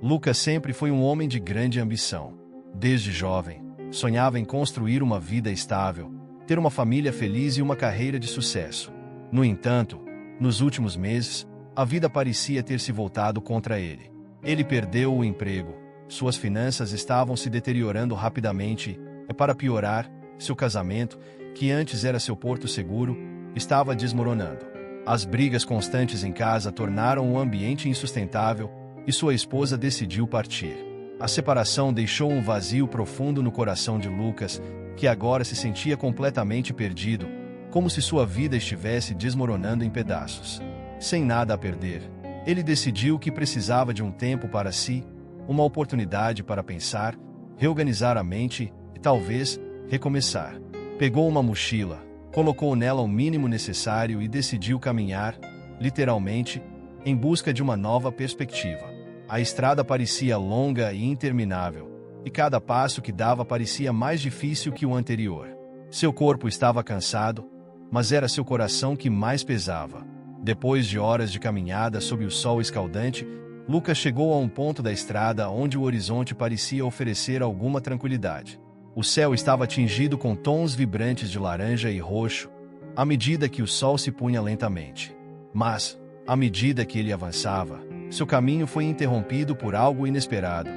Lucas sempre foi um homem de grande ambição. Desde jovem, sonhava em construir uma vida estável, ter uma família feliz e uma carreira de sucesso. No entanto, nos últimos meses, a vida parecia ter se voltado contra ele. Ele perdeu o emprego, suas finanças estavam se deteriorando rapidamente e, para piorar, seu casamento, que antes era seu porto seguro, estava desmoronando. As brigas constantes em casa tornaram o ambiente insustentável e sua esposa decidiu partir. A separação deixou um vazio profundo no coração de Lucas, que agora se sentia completamente perdido, como se sua vida estivesse desmoronando em pedaços. Sem nada a perder, ele decidiu que precisava de um tempo para si, uma oportunidade para pensar, reorganizar a mente e, talvez, recomeçar. Pegou uma mochila, colocou nela o mínimo necessário e decidiu caminhar, literalmente, em busca de uma nova perspectiva. A estrada parecia longa e interminável, e cada passo que dava parecia mais difícil que o anterior. Seu corpo estava cansado, mas era seu coração que mais pesava. Depois de horas de caminhada sob o sol escaldante, Lucas chegou a um ponto da estrada onde o horizonte parecia oferecer alguma tranquilidade. O céu estava tingido com tons vibrantes de laranja e roxo, à medida que o sol se punha lentamente. Mas, à medida que ele avançava, seu caminho foi interrompido por algo inesperado.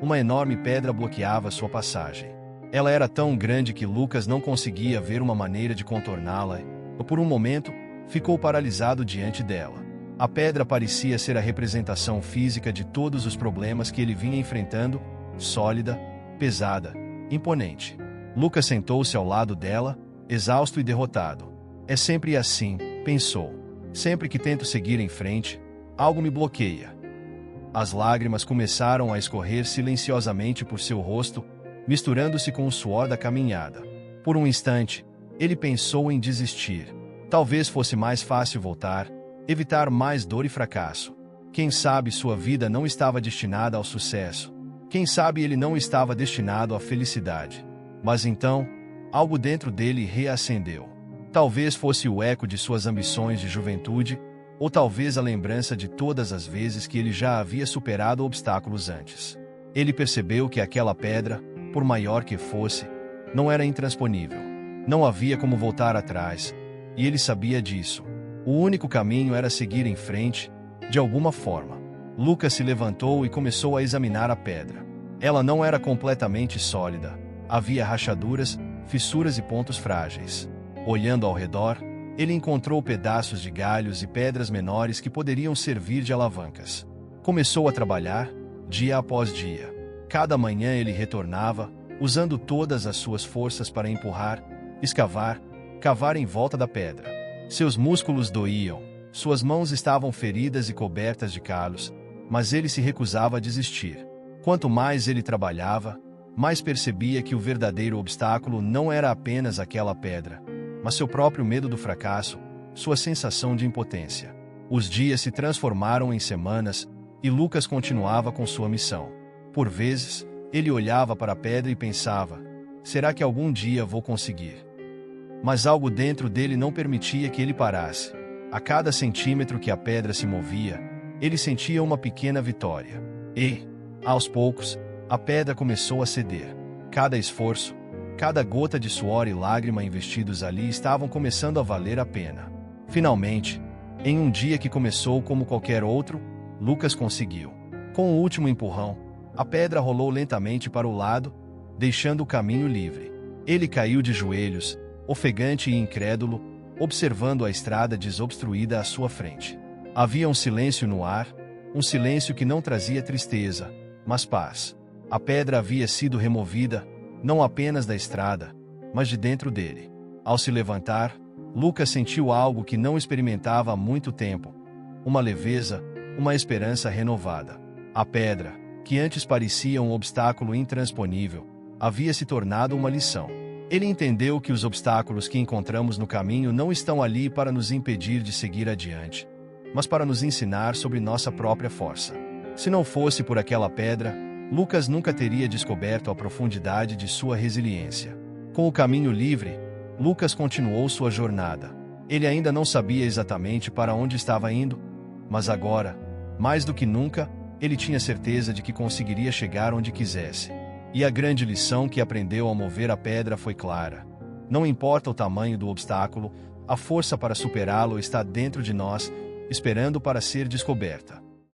Uma enorme pedra bloqueava sua passagem. Ela era tão grande que Lucas não conseguia ver uma maneira de contorná-la e, por um momento, ficou paralisado diante dela. A pedra parecia ser a representação física de todos os problemas que ele vinha enfrentando, sólida, pesada, imponente. Lucas sentou-se ao lado dela, exausto e derrotado. É sempre assim, pensou. Sempre que tento seguir em frente, algo me bloqueia. As lágrimas começaram a escorrer silenciosamente por seu rosto, misturando-se com o suor da caminhada. Por um instante, ele pensou em desistir. Talvez fosse mais fácil voltar, evitar mais dor e fracasso. Quem sabe sua vida não estava destinada ao sucesso. Quem sabe ele não estava destinado à felicidade. Mas então, algo dentro dele reacendeu. Talvez fosse o eco de suas ambições de juventude, ou talvez a lembrança de todas as vezes que ele já havia superado obstáculos antes. Ele percebeu que aquela pedra, por maior que fosse, não era intransponível. Não havia como voltar atrás, e ele sabia disso. O único caminho era seguir em frente, de alguma forma. Lucas se levantou e começou a examinar a pedra. Ela não era completamente sólida. Havia rachaduras, fissuras e pontos frágeis. Olhando ao redor, ele encontrou pedaços de galhos e pedras menores que poderiam servir de alavancas. Começou a trabalhar, dia após dia. Cada manhã ele retornava, usando todas as suas forças para empurrar, escavar, cavar em volta da pedra. Seus músculos doíam, suas mãos estavam feridas e cobertas de calos, mas ele se recusava a desistir. Quanto mais ele trabalhava, mais percebia que o verdadeiro obstáculo não era apenas aquela pedra, mas seu próprio medo do fracasso, sua sensação de impotência. Os dias se transformaram em semanas, e Lucas continuava com sua missão. Por vezes, ele olhava para a pedra e pensava: será que algum dia vou conseguir? Mas algo dentro dele não permitia que ele parasse. A cada centímetro que a pedra se movia, ele sentia uma pequena vitória. E, aos poucos, a pedra começou a ceder. Cada esforço, cada gota de suor e lágrima investidos ali estavam começando a valer a pena. Finalmente, em um dia que começou como qualquer outro, Lucas conseguiu. Com o último empurrão, a pedra rolou lentamente para o lado, deixando o caminho livre. Ele caiu de joelhos, ofegante e incrédulo, observando a estrada desobstruída à sua frente. Havia um silêncio no ar, um silêncio que não trazia tristeza, mas paz. A pedra havia sido removida, não apenas da estrada, mas de dentro dele. Ao se levantar, Lucas sentiu algo que não experimentava há muito tempo: uma leveza, uma esperança renovada. A pedra, que antes parecia um obstáculo intransponível, havia se tornado uma lição. Ele entendeu que os obstáculos que encontramos no caminho não estão ali para nos impedir de seguir adiante, mas para nos ensinar sobre nossa própria força. Se não fosse por aquela pedra, Lucas nunca teria descoberto a profundidade de sua resiliência. Com o caminho livre, Lucas continuou sua jornada. Ele ainda não sabia exatamente para onde estava indo, mas agora, mais do que nunca, Ele tinha certeza de que conseguiria chegar onde quisesse. E a grande lição que aprendeu ao mover a pedra foi clara. Não importa o tamanho do obstáculo, a força para superá-lo está dentro de nós, esperando para ser descoberta.